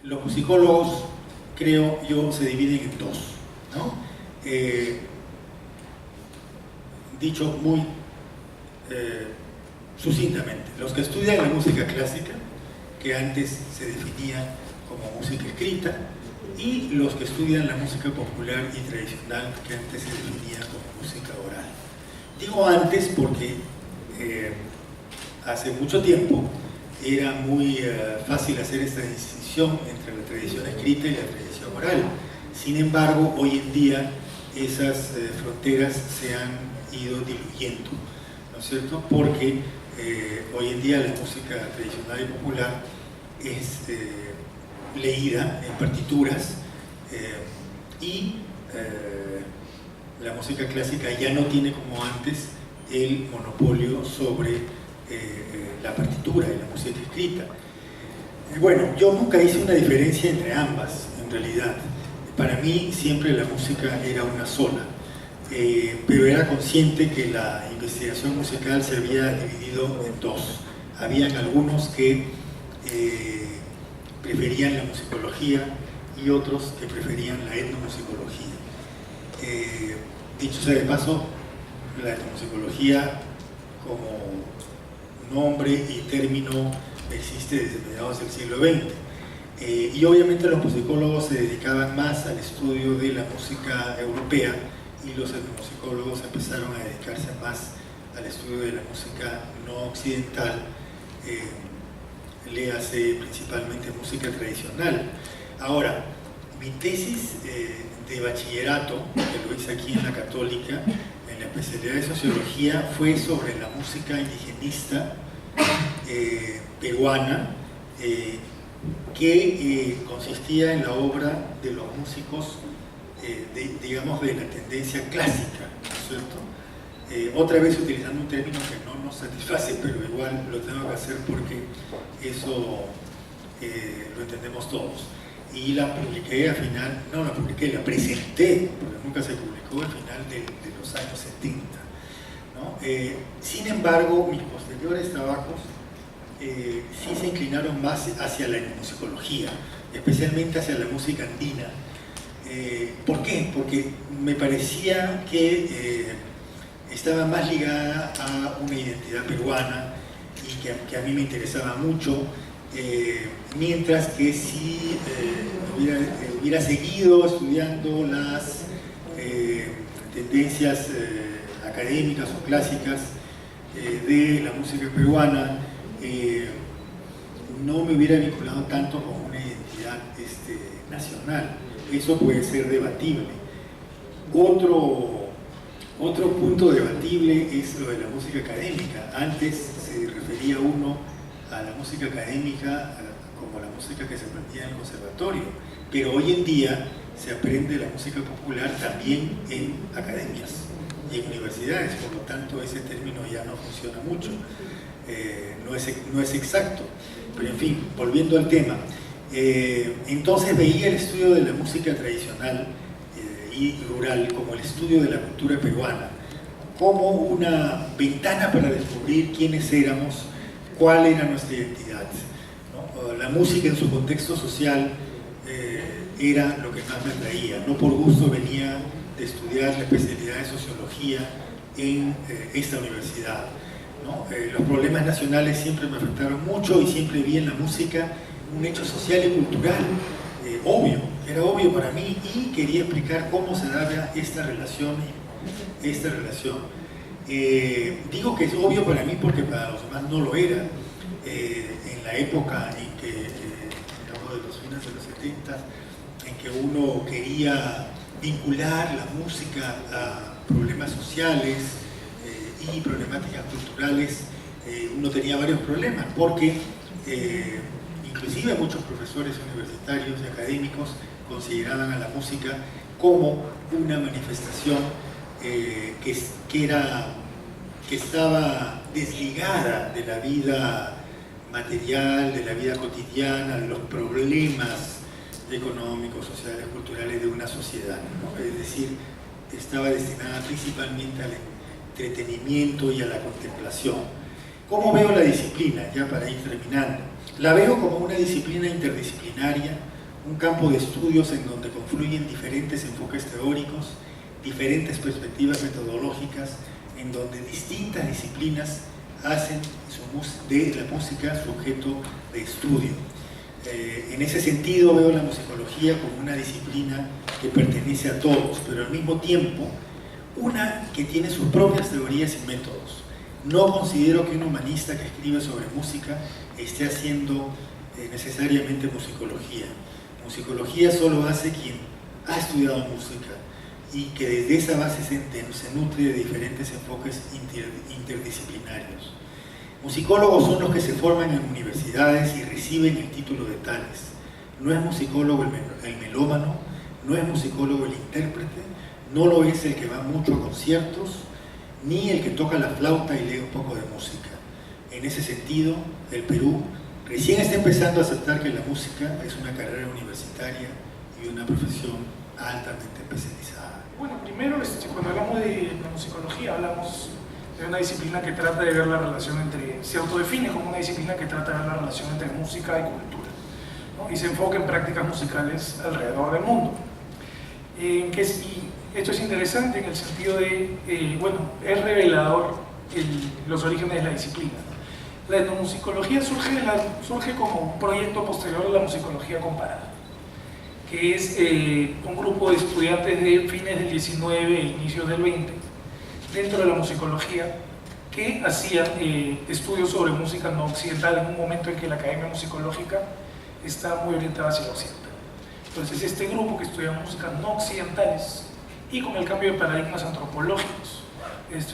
los musicólogos, creo yo, se dividen en dos, ¿no? Dicho muy sucintamente, los que estudian la música clásica, que antes se definía como música escrita, y los que estudian la música popular y tradicional, que antes se definía como música oral. Digo antes porque hace mucho tiempo era muy fácil hacer esta distinción entre la tradición escrita y la tradición oral. Sin embargo, hoy en día esas fronteras se han ido diluyendo, ¿no es cierto? Porque hoy en día la música tradicional y popular es leída en partituras y la música clásica ya no tiene como antes el monopolio sobre la partitura y la música escrita. Bueno, yo nunca hice una diferencia entre ambas, en realidad. Para mí siempre la música era una sola, pero era consciente que la investigación musical se había dividido en dos. Habían algunos que preferían la musicología y otros que preferían la etnomusicología. Dicho sea de paso, la etnomusicología como nombre y término existe desde mediados del siglo XX. Y obviamente los musicólogos se dedicaban más al estudio de la música europea y los etnomusicólogos empezaron a dedicarse más al estudio de la música no occidental, léase principalmente música tradicional. Ahora, mi tesis de bachillerato, que lo hice aquí en la Católica, en la especialidad de Sociología, fue sobre la música indigenista peruana, que consistía en la obra de los músicos, digamos, de la tendencia clásica, ¿no es cierto? Otra vez utilizando un término que no nos satisface, pero igual lo tengo que hacer porque eso lo entendemos todos. Y la publiqué al final, no la publiqué, la presenté, porque nunca se publicó al final de los años 70, ¿no? Sin embargo, mis posteriores trabajos sí se inclinaron más hacia la etnomusicología, especialmente hacia la música andina. ¿Por qué? Porque me parecía que estaba más ligada a una identidad peruana y que a mí me interesaba mucho, mientras que si hubiera seguido estudiando las tendencias académicas o clásicas de la música peruana, no me hubiera vinculado tanto con una identidad nacional. Eso puede ser debatible. Otro punto debatible es lo de la música académica. Antes se refería uno a la música académica como la música que se aprendía en el conservatorio, pero hoy en día se aprende la música popular también en academias y en universidades, por lo tanto ese término ya no funciona mucho, no es exacto, pero en fin, volviendo al tema, entonces veía el estudio de la música tradicional y rural como el estudio de la cultura peruana, como una ventana para descubrir quiénes éramos, cuál era nuestra identidad, ¿no? La música en su contexto social era lo que más me atraía. No por gusto venía de estudiar la especialidad de Sociología en esta universidad, ¿no? Los problemas nacionales siempre me afectaron mucho y siempre vi en la música un hecho social y cultural, era obvio para mí, y quería explicar cómo se daba esta relación. Digo que es obvio para mí porque para los demás no lo era. En la época en que, digamos de los fines de los 70, en que uno quería vincular la música a problemas sociales y problemáticas culturales, uno tenía varios problemas, porque inclusive muchos profesores universitarios y académicos consideraban a la música como una manifestación que estaba desligada de la vida material, de la vida cotidiana, de los problemas económicos, sociales, culturales de una sociedad, ¿no? Es decir, estaba destinada principalmente al entretenimiento y a la contemplación. ¿Cómo veo la disciplina? Ya para ir terminando. La veo como una disciplina interdisciplinaria un campo de estudios en donde confluyen diferentes enfoques teóricos, diferentes perspectivas metodológicas, en donde distintas disciplinas hacen de la música su objeto de estudio. En ese sentido veo la musicología como una disciplina que pertenece a todos, pero al mismo tiempo una que tiene sus propias teorías y métodos. No considero que un humanista que escribe sobre música esté haciendo necesariamente musicología. Musicología solo hace quien ha estudiado música y que desde esa base se nutre de diferentes enfoques interdisciplinarios. Musicólogos son los que se forman en universidades y reciben el título de tales. No es musicólogo el melómano, no es musicólogo el intérprete, no lo es el que va mucho a conciertos, ni el que toca la flauta y lee un poco de música. En ese sentido, el Perú recién está empezando a aceptar que la música es una carrera universitaria y una profesión altamente especializada. Bueno, primero, cuando hablamos de la musicología, hablamos de una disciplina que trata de ver la relación entre, se autodefine como una disciplina que trata de ver la relación entre música y cultura, ¿no? Y se enfoca en prácticas musicales alrededor del mundo. Y esto es interesante en el sentido de, bueno, es revelador los orígenes de la disciplina. La etnomusicología surge como un proyecto posterior a la musicología comparada, que es un grupo de estudiantes de fines del 19 e inicios del 20, dentro de la musicología, que hacían estudios sobre música no occidental en un momento en que la academia musicológica está muy orientada hacia el occidental. Entonces este grupo que estudia música no occidentales y con el cambio de paradigmas antropológicos,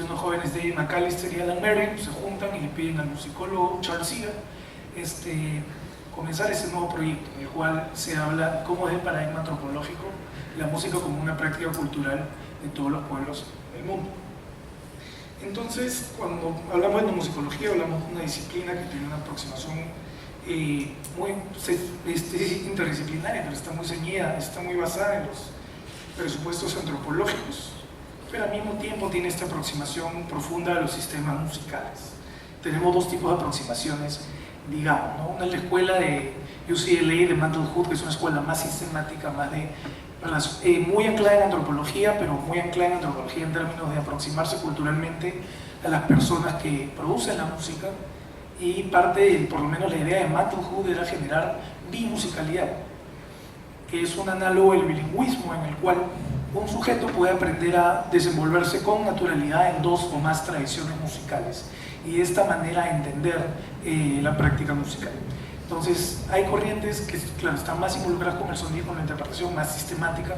unos jóvenes de McAllister y Alan Merriam se juntan y le piden al musicólogo Charles Seeger comenzar ese nuevo proyecto en el cual se habla cómo es el paradigma antropológico, la música como una práctica cultural de todos los pueblos del mundo. Entonces, cuando hablamos de etnomusicología, hablamos de una disciplina que tiene una aproximación muy interdisciplinaria, pero está muy ceñida, está muy basada en los presupuestos antropológicos, pero al mismo tiempo tiene esta aproximación profunda a los sistemas musicales. Tenemos dos tipos de aproximaciones, digamos, ¿no? Una es la escuela de UCLA, de Mantle Hood, que es una escuela más sistemática, más muy anclada en antropología, pero muy anclada en antropología en términos de aproximarse culturalmente a las personas que producen la música, y por lo menos la idea de Mantle Hood era generar bimusicalidad, que es un análogo del bilingüismo en el cual un sujeto puede aprender a desenvolverse con naturalidad en dos o más tradiciones musicales y de esta manera entender la práctica musical. Entonces hay corrientes que, claro, están más involucradas con el sonido, con la interpretación más sistemática.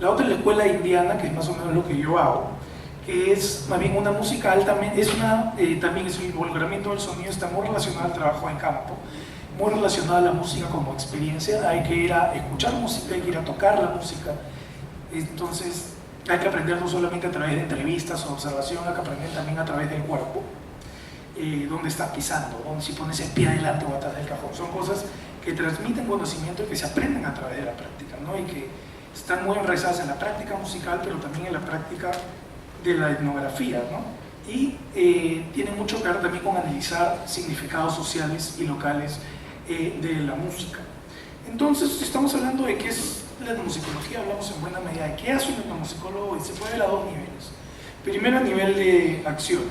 La otra es la escuela indiana, que es más o menos lo que yo hago, que es más bien una música altamente, también es un involucramiento del sonido, está muy relacionado al trabajo en campo, muy relacionado a la música como experiencia. Hay que ir a escuchar música, hay que ir a tocar la música. Entonces hay que aprender no solamente a través de entrevistas o observación, hay que aprender también a través del cuerpo, dónde estás pisando, dónde, si pones el pie adelante o atrás del cajón. Son cosas que transmiten conocimiento y que se aprenden a través de la práctica, ¿no? Y que están muy enraizadas en la práctica musical, pero también en la práctica de la etnografía, ¿no? Y tienen mucho que ver también con analizar significados sociales y locales de la música. Entonces, si estamos hablando de qué es la etnomusicología, hablamos en buena medida de qué hace un etnomusicólogo, y se puede ver a dos niveles. Primero, a nivel de acción.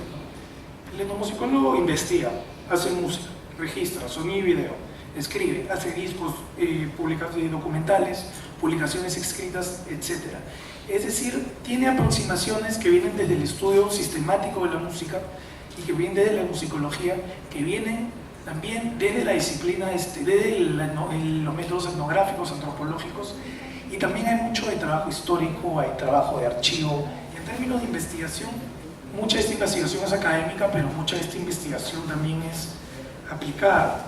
El etnomusicólogo investiga, hace música, registra sonido y video, escribe, hace discos, publicaciones documentales, publicaciones escritas, etc. Es decir, tiene aproximaciones que vienen desde el estudio sistemático de la música y que vienen desde la musicología, que vienen también desde la disciplina, desde los métodos etnográficos, antropológicos, y también hay mucho de trabajo histórico, hay trabajo de archivo. Y en términos de investigación, mucha de esta investigación es académica, pero mucha de esta investigación también es aplicada.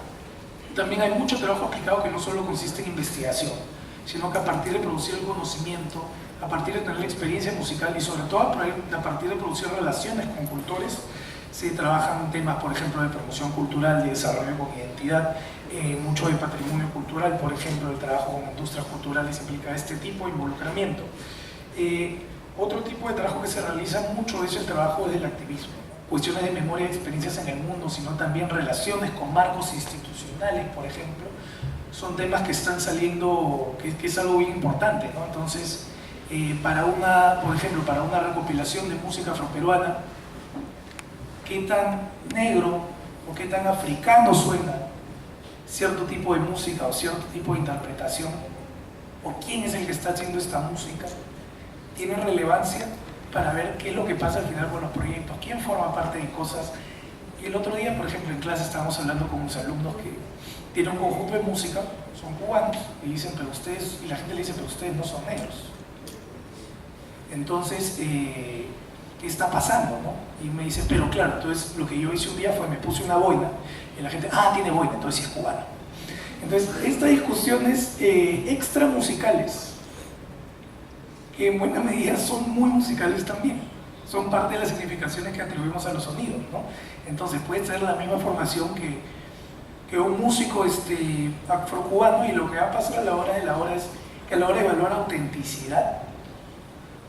También hay mucho trabajo aplicado que no solo consiste en investigación, sino que a partir de producir el conocimiento, a partir de tener la experiencia musical y sobre todo a partir de producir relaciones con cultores, se trabajan temas, por ejemplo, de promoción cultural, de desarrollo con identidad, mucho de patrimonio cultural, por ejemplo, el trabajo con industrias culturales implica este tipo de involucramiento. Otro tipo de trabajo que se realiza mucho es el trabajo desde el activismo, cuestiones de memoria y experiencias en el mundo, sino también relaciones con marcos institucionales, por ejemplo, son temas que están saliendo, que es algo bien importante, ¿no? Entonces, por ejemplo, para una recopilación de música afroperuana, ¿qué tan negro o qué tan africano suena cierto tipo de música o cierto tipo de interpretación? ¿O quién es el que está haciendo esta música? ¿Tiene relevancia para ver qué es lo que pasa al final con los proyectos? ¿Quién forma parte de cosas? Y el otro día, por ejemplo, en clase estábamos hablando con unos alumnos que tienen un conjunto de música, son cubanos, y dicen, pero ustedes, y la gente le dice, pero ustedes no son negros. Entonces, ¿qué está pasando, no? Y me dice, pero claro, entonces lo que yo hice un día fue, me puse una boina, y la gente, tiene boina, entonces sí es cubano. Entonces, estas discusiones extra musicales, que en buena medida son muy musicales también, son parte de las significaciones que atribuimos a los sonidos, ¿no? Entonces puede ser la misma formación que un músico afrocubano, y lo que va a pasar a la hora de la hora es que a la hora de evaluar autenticidad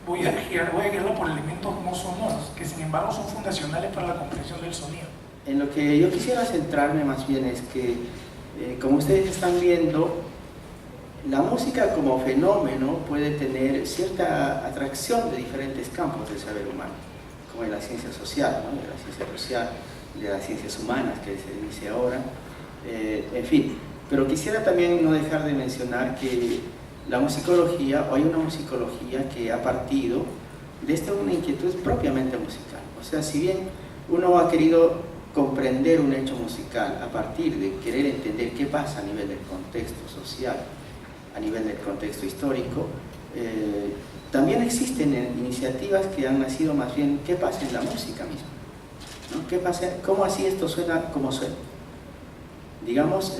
voy a guiarlo por elementos no sonoros, que sin embargo son fundacionales para la comprensión del sonido. En lo que yo quisiera centrarme más bien es que, como ustedes están viendo, la música como fenómeno puede tener cierta atracción de diferentes campos del saber humano, como en la ciencia social, ¿no? De la ciencia social, de las ciencias humanas que se dice ahora, en fin. Pero quisiera también no dejar de mencionar que la musicología, o hay una musicología que ha partido de una inquietud propiamente musical. O sea, si bien uno ha querido comprender un hecho musical a partir de querer entender qué pasa a nivel del contexto social, a nivel del contexto histórico, también existen iniciativas que han nacido más bien qué pasa en la música misma, ¿no? ¿Qué pasa? ¿Cómo así esto suena como suena? Digamos,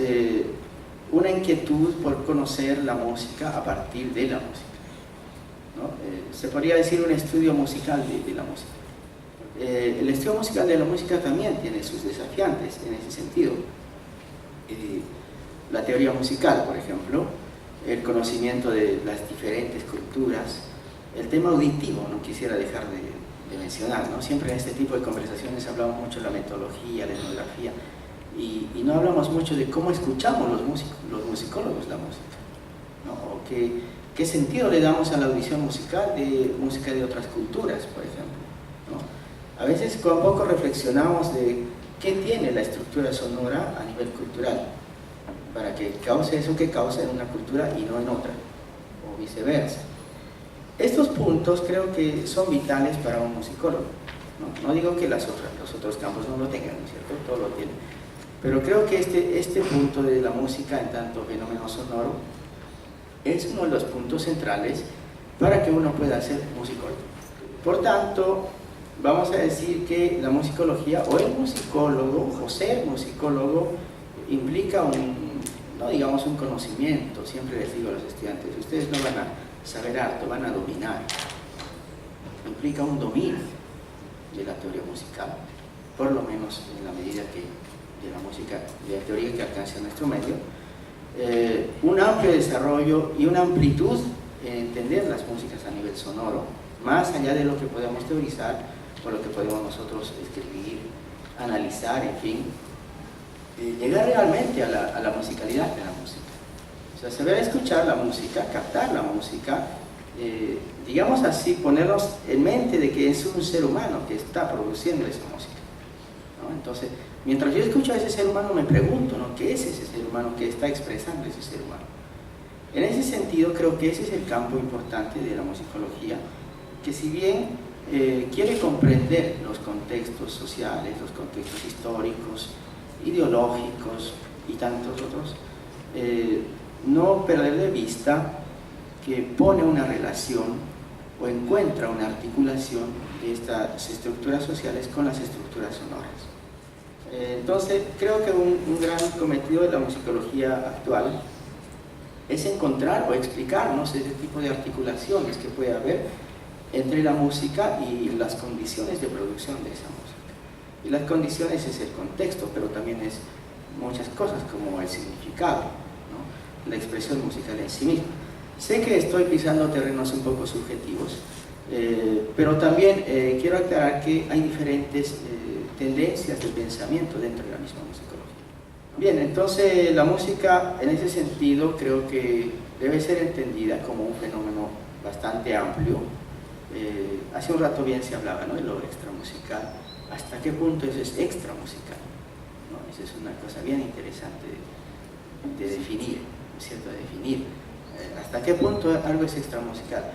una inquietud por conocer la música a partir de la música, ¿no? Se podría decir un estudio musical de la música. El estudio musical de la música también tiene sus desafiantes en ese sentido. La teoría musical, por ejemplo, el conocimiento de las diferentes culturas, el tema auditivo, no quisiera dejar de mencionar, ¿no? Siempre en este tipo de conversaciones hablamos mucho de la metodología, la etnografía, y no hablamos mucho de cómo escuchamos los musicólogos la música, ¿no? O qué sentido le damos a la audición musical de música de otras culturas, por ejemplo, ¿no? A veces con poco reflexionamos de qué tiene la estructura sonora a nivel cultural, para que cause eso que causa en una cultura y no en otra, o viceversa. Estos puntos creo que son vitales para un musicólogo, ¿no? No digo que los otros campos no lo tengan, ¿no es cierto? Todos lo tienen. Pero creo que este punto de la música en tanto fenómeno sonoro es uno de los puntos centrales para que uno pueda ser musicólogo. Por tanto, vamos a decir que la musicología, o el musicólogo, o ser musicólogo, implica no digamos un conocimiento. Siempre les digo a los estudiantes, ustedes no van a saber harto, van a dominar. Implica un dominio de la teoría musical, por lo menos en la medida de la música, de la teoría que alcanza nuestro medio, un amplio desarrollo y una amplitud en entender las músicas a nivel sonoro, más allá de lo que podemos teorizar o lo que podemos nosotros escribir, analizar, en fin, llegar realmente a la musicalidad de la música. O sea, saber escuchar la música, captar la música, digamos así, ponernos en mente de que es un ser humano que está produciendo esa música, ¿no? Entonces, mientras yo escucho a ese ser humano me pregunto, ¿no? ¿Qué es ese ser humano? ¿Qué está expresando ese ser humano? En ese sentido creo que ese es el campo importante de la musicología, que si bien quiere comprender los contextos sociales, los contextos históricos, ideológicos y tantos otros, no perder de vista que pone una relación o encuentra una articulación de estas estructuras sociales con las estructuras sonoras. Entonces creo que un gran cometido de la musicología actual es encontrar o explicarnos ese tipo de articulaciones que puede haber entre la música y las condiciones de producción de esa música. Y las condiciones es el contexto, pero también es muchas cosas como el significado, ¿no? La expresión musical en sí misma. Sé que estoy pisando terrenos un poco subjetivos, pero también quiero aclarar que hay diferentes tendencias de pensamiento dentro de la misma musicología, Bien, entonces la música en ese sentido creo que debe ser entendida como un fenómeno bastante amplio. Hace un rato bien se hablaba, ¿no?, de lo extramusical. ¿Hasta qué punto eso es extramusical? ¿No? Esa es una cosa bien interesante de definir, ¿no es cierto?, de definir. ¿Hasta qué punto algo es extramusical?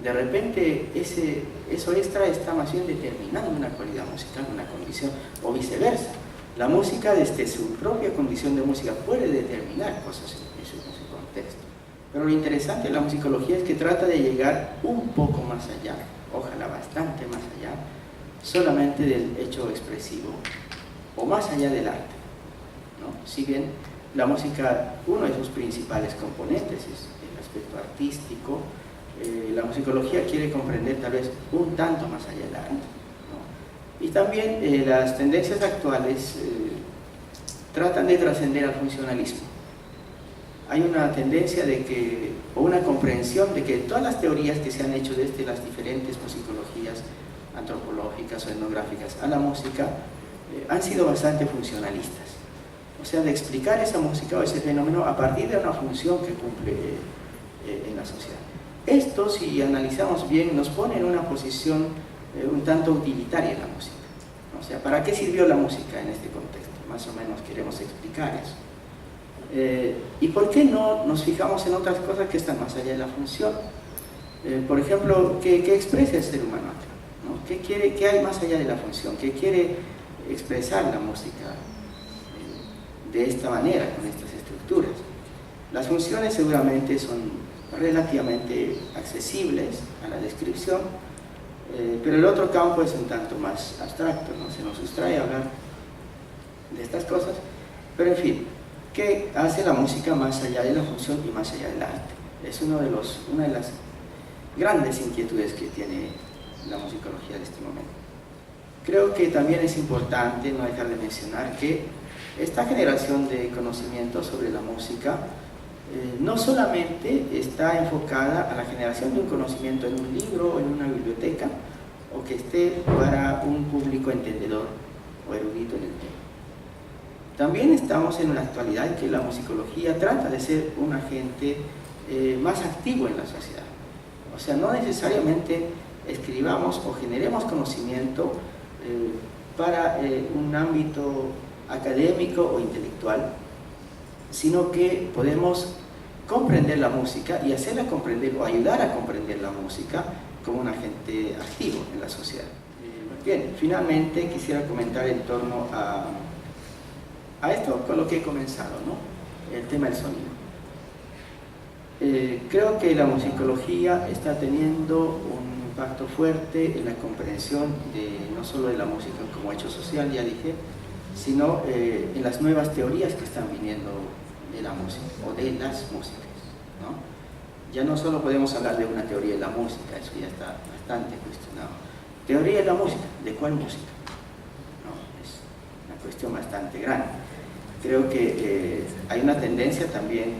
De repente eso extra está más bien determinando una cualidad musical, una condición, o viceversa. La música desde su propia condición de música puede determinar cosas en su contexto. Pero lo interesante de la musicología es que trata de llegar un poco más allá, ojalá bastante más allá, solamente del hecho expresivo o más allá del arte, ¿no? Si bien la música, uno de sus principales componentes es el aspecto artístico, la musicología quiere comprender tal vez un tanto más allá del arte, ¿no? Y también las tendencias actuales tratan de trascender al funcionalismo. Hay una tendencia o una comprensión de que todas las teorías que se han hecho desde las diferentes musicologías antropológicas o etnográficas a la música han sido bastante funcionalistas. O sea, de explicar esa música o ese fenómeno a partir de una función que cumple en la sociedad. Esto, si analizamos bien, nos pone en una posición un tanto utilitaria en la música. O sea, ¿para qué sirvió la música en este contexto? Más o menos queremos explicar eso. ¿Y por qué no nos fijamos en otras cosas que están más allá de la función? Por ejemplo, ¿qué expresa el ser humano acá? ¿No? ¿Qué hay más allá de la función? ¿Qué quiere expresar la música de esta manera, con estas estructuras? Las funciones seguramente son relativamente accesibles a la descripción, pero el otro campo es un tanto más abstracto, ¿no? Se nos sustrae hablar de estas cosas, pero en fin, ¿qué hace la música más allá de la función y más allá del arte? Es una de las grandes inquietudes que tiene la musicología de este momento. Creo que también es importante no dejar de mencionar que esta generación de conocimiento sobre la música no solamente está enfocada a la generación de un conocimiento en un libro o en una biblioteca, o que esté para un público entendedor o erudito en el tema. También estamos en una actualidad en que la musicología trata de ser un agente más activo en la sociedad. O sea, no necesariamente escribamos o generemos conocimiento para un ámbito académico o intelectual, sino que podemos comprender la música y hacerla comprender o ayudar a comprender la música como un agente activo en la sociedad. Bien, finalmente quisiera comentar en torno a esto con lo que he comenzado, ¿no? El tema del sonido. Creo que la musicología está teniendo un impacto fuerte en la comprensión no solo de la música como hecho social, ya dije, sino en las nuevas teorías que están viniendo de la música o de las músicas, ¿no? Ya no solo podemos hablar de una teoría de la música, eso ya está bastante cuestionado. Teoría de la música, ¿de cuál música? ¿No? Es una cuestión bastante grande. Creo que hay una tendencia también,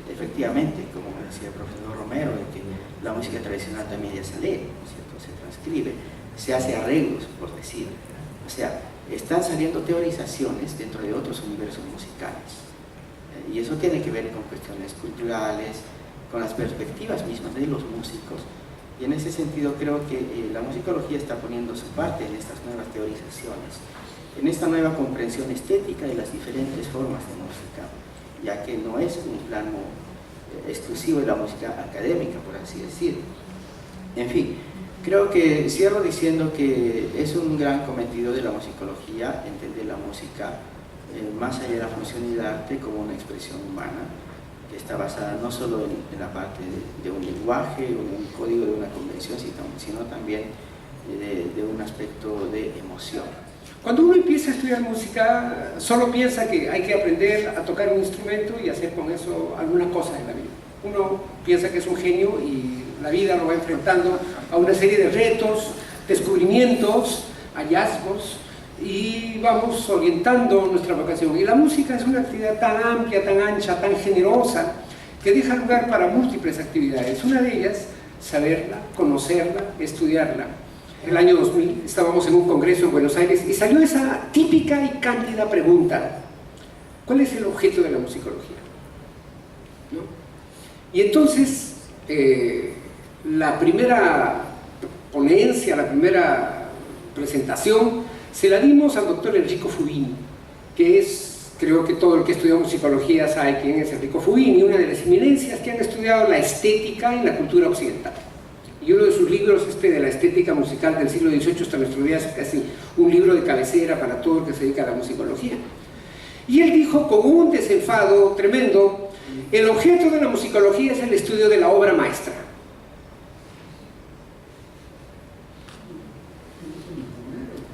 efectivamente, como decía el profesor Romero, de que la música tradicional también ya se lee, ¿no es cierto? Se transcribe, se hace arreglos, por decir. O sea, están saliendo teorizaciones dentro de otros universos musicales. Y eso tiene que ver con cuestiones culturales, con las perspectivas mismas de los músicos. Y en ese sentido creo que la musicología está poniendo su parte en estas nuevas teorizaciones, en esta nueva comprensión estética de las diferentes formas de música, ya que no es un plano exclusivo de la música académica, por así decirlo. En fin, creo que cierro diciendo que es un gran cometido de la musicología entender la música más allá de la función y del arte como una expresión humana que está basada no solo en la parte de un lenguaje o de un código, de una convención, sino también de un aspecto de emoción. Cuando uno empieza a estudiar música, solo piensa que hay que aprender a tocar un instrumento y hacer con eso alguna cosa en la vida. Uno piensa que es un genio y la vida lo va enfrentando a una serie de retos, descubrimientos, hallazgos, y vamos orientando nuestra vocación. Y la música es una actividad tan amplia, tan ancha, tan generosa, que deja lugar para múltiples actividades. Una de ellas, saberla, conocerla, estudiarla. El año 2000 estábamos en un congreso en Buenos Aires y salió esa típica y cándida pregunta: ¿Cuál es el objeto de la musicología? ¿No? Y entonces, la primera ponencia, la primera presentación, se la dimos al doctor Enrico Fubini, que es, creo que todo el que estudió musicología sabe quién es Enrico Fubini, una de las eminencias que han estudiado la estética en la cultura occidental. Y uno de sus libros, de la estética musical del siglo XVIII hasta nuestros días, es casi un libro de cabecera para todo el que se dedica a la musicología. Y él dijo con un desenfado tremendo: el objeto de la musicología es el estudio de la obra maestra.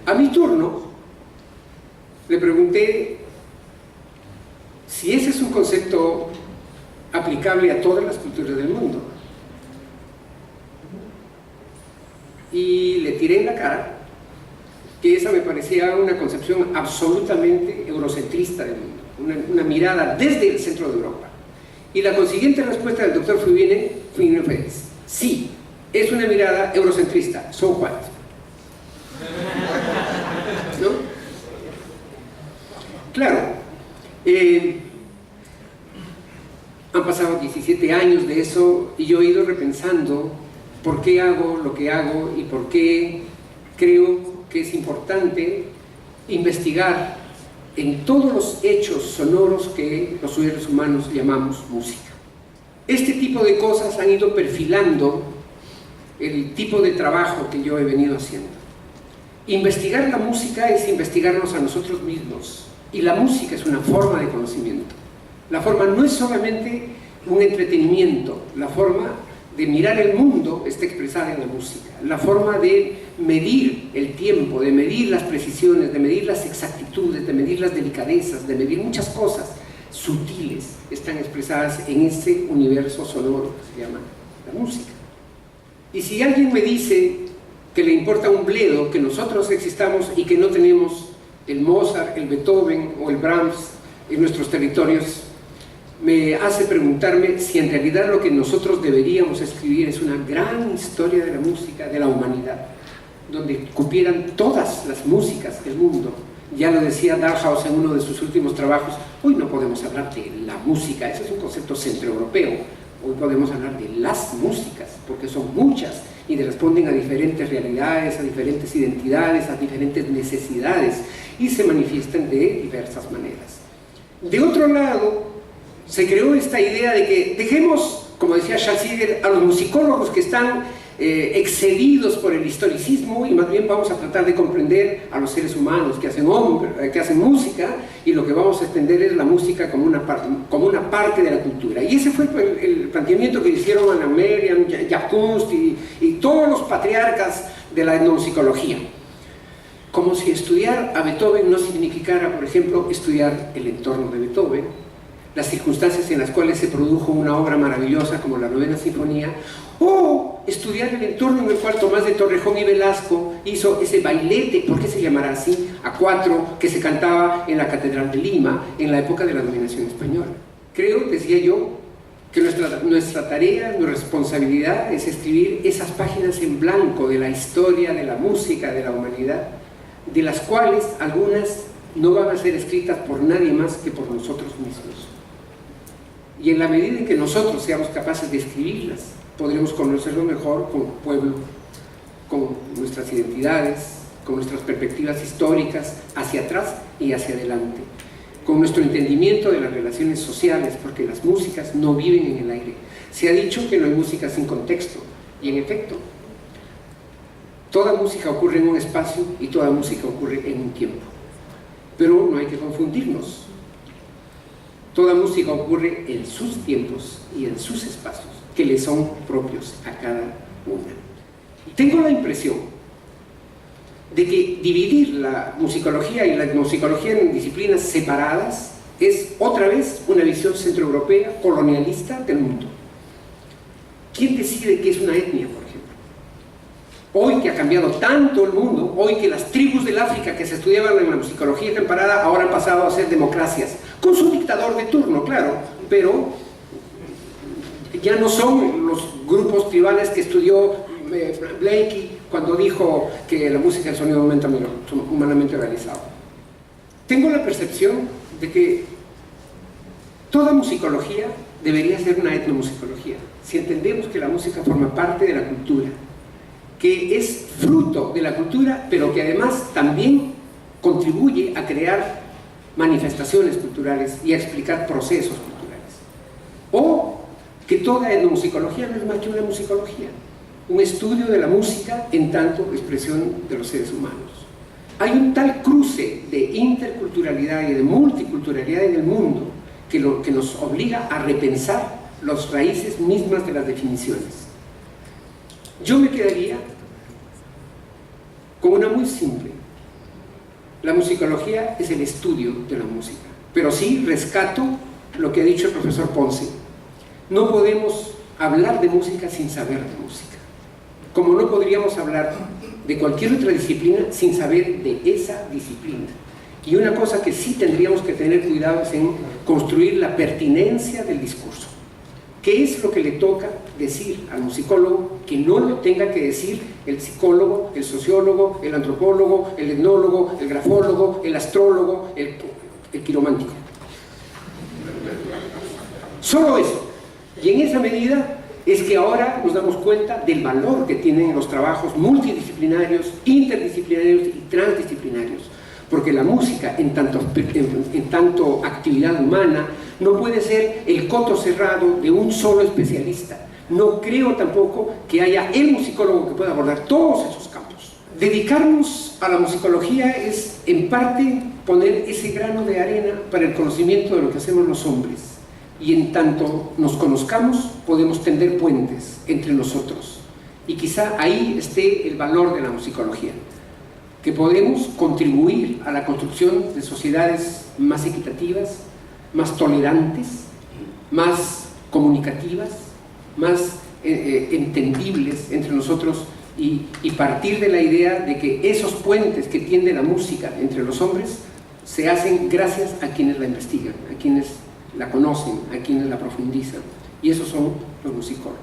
A mi turno, le pregunté si ese es un concepto aplicable a todas las culturas del mundo. Y le tiré en la cara que esa me parecía una concepción absolutamente eurocentrista del mundo, una mirada desde el centro de Europa. Y la consiguiente respuesta del doctor Fubini fue: sí, es una mirada eurocentrista, so what? ¿No? Claro, han pasado 17 años de eso y yo he ido repensando por qué hago lo que hago y por qué creo que es importante investigar en todos los hechos sonoros que los seres humanos llamamos música. Este tipo de cosas han ido perfilando el tipo de trabajo que yo he venido haciendo. Investigar la música es investigarnos a nosotros mismos, y la música es una forma de conocimiento. La forma no es solamente un entretenimiento, la forma de mirar el mundo está expresada en la música. La forma de medir el tiempo, de medir las precisiones, de medir las exactitudes, de medir las delicadezas, de medir muchas cosas sutiles están expresadas en ese universo sonoro que se llama la música. Y si alguien me dice que le importa un bledo que nosotros existamos y que no tenemos el Mozart, el Beethoven o el Brahms en nuestros territorios, me hace preguntarme si en realidad lo que nosotros deberíamos escribir es una gran historia de la música, de la humanidad, donde cupieran todas las músicas del mundo. Ya lo decía Dalhaus en uno de sus últimos trabajos: hoy no podemos hablar de la música, ese es un concepto centroeuropeo. Hoy podemos hablar de las músicas, porque son muchas y responden a diferentes realidades, a diferentes identidades, a diferentes necesidades, y se manifiestan de diversas maneras. De otro lado, se creó esta idea de que dejemos, como decía Charles Siegel, a los musicólogos que están excedidos por el historicismo, y más bien vamos a tratar de comprender a los seres humanos que hacen música, y lo que vamos a extender es la música como una parte de la cultura. Y ese fue el planteamiento que hicieron Anna Merian, Jaap Kunst y todos los patriarcas de la etnomusicología. Como si estudiar a Beethoven no significara, por ejemplo, estudiar el entorno de Beethoven, las circunstancias en las cuales se produjo una obra maravillosa como la Novena Sinfonía, o estudiar el entorno en el cual Tomás de Torrejón y Velasco hizo ese bailete, ¿por qué se llamará así?, a cuatro, que se cantaba en la Catedral de Lima en la época de la dominación española. Creo, decía yo, que nuestra tarea, nuestra responsabilidad es escribir esas páginas en blanco de la historia, de la música, de la humanidad, de las cuales algunas no van a ser escritas por nadie más que por nosotros mismos. Y en la medida en que nosotros seamos capaces de escribirlas, podremos conocerlo mejor como pueblo, con nuestras identidades, con nuestras perspectivas históricas hacia atrás y hacia adelante, con nuestro entendimiento de las relaciones sociales, porque las músicas no viven en el aire. Se ha dicho que no hay música sin contexto, y en efecto, toda música ocurre en un espacio y toda música ocurre en un tiempo. Pero no hay que confundirnos. Toda música ocurre en sus tiempos y en sus espacios, que le son propios a cada una. Tengo la impresión de que dividir la musicología y la etnomusicología en disciplinas separadas es otra vez una visión centroeuropea colonialista del mundo. ¿Quién decide qué es una etnia, por ejemplo? Hoy que ha cambiado tanto el mundo, hoy que las tribus del África que se estudiaban en la musicología temperada ahora han pasado a ser democracias, con su dictador de turno, claro, pero ya no son los grupos tribales que estudió Blakey cuando dijo que la música es sonido humanamente realizado. Tengo la percepción de que Toda musicología debería ser una etnomusicología, si entendemos que la música forma parte de la cultura, que es fruto de la cultura, pero que además también contribuye a crear manifestaciones culturales y a explicar procesos culturales. O que toda etnomusicología no es más que una musicología, un estudio de la música en tanto expresión de los seres humanos. Hay un tal cruce de interculturalidad y de multiculturalidad en el mundo que nos obliga a repensar las raíces mismas de las definiciones. Yo me quedaría con una muy simple. La musicología es el estudio de la música, pero sí rescato lo que ha dicho el profesor Ponce. No podemos hablar de música sin saber de música, como no podríamos hablar de cualquier otra disciplina sin saber de esa disciplina. Y una cosa que sí tendríamos que tener cuidado es en construir la pertinencia del discurso. ¿Qué es lo que le toca decir al musicólogo que no lo tenga que decir el psicólogo, el sociólogo, el antropólogo, el etnólogo, el grafólogo, el astrólogo, el quiromántico? Solo eso. Y en esa medida es que ahora nos damos cuenta del valor que tienen los trabajos multidisciplinarios, interdisciplinarios y transdisciplinarios. Porque la música, en tanto actividad humana, no puede ser el coto cerrado de un solo especialista. No creo tampoco que haya el musicólogo que pueda abordar todos esos campos. Dedicarnos a la musicología es, en parte, poner ese grano de arena para el conocimiento de lo que hacemos los hombres. Y en tanto nos conozcamos, podemos tender puentes entre nosotros. Y quizá ahí esté el valor de la musicología, que podemos contribuir a la construcción de sociedades más equitativas, más tolerantes, más comunicativas, más entendibles entre nosotros y partir de la idea de que esos puentes que tiende la música entre los hombres se hacen gracias a quienes la investigan, a quienes la conocen, a quienes la profundizan, y esos son los musicólogos.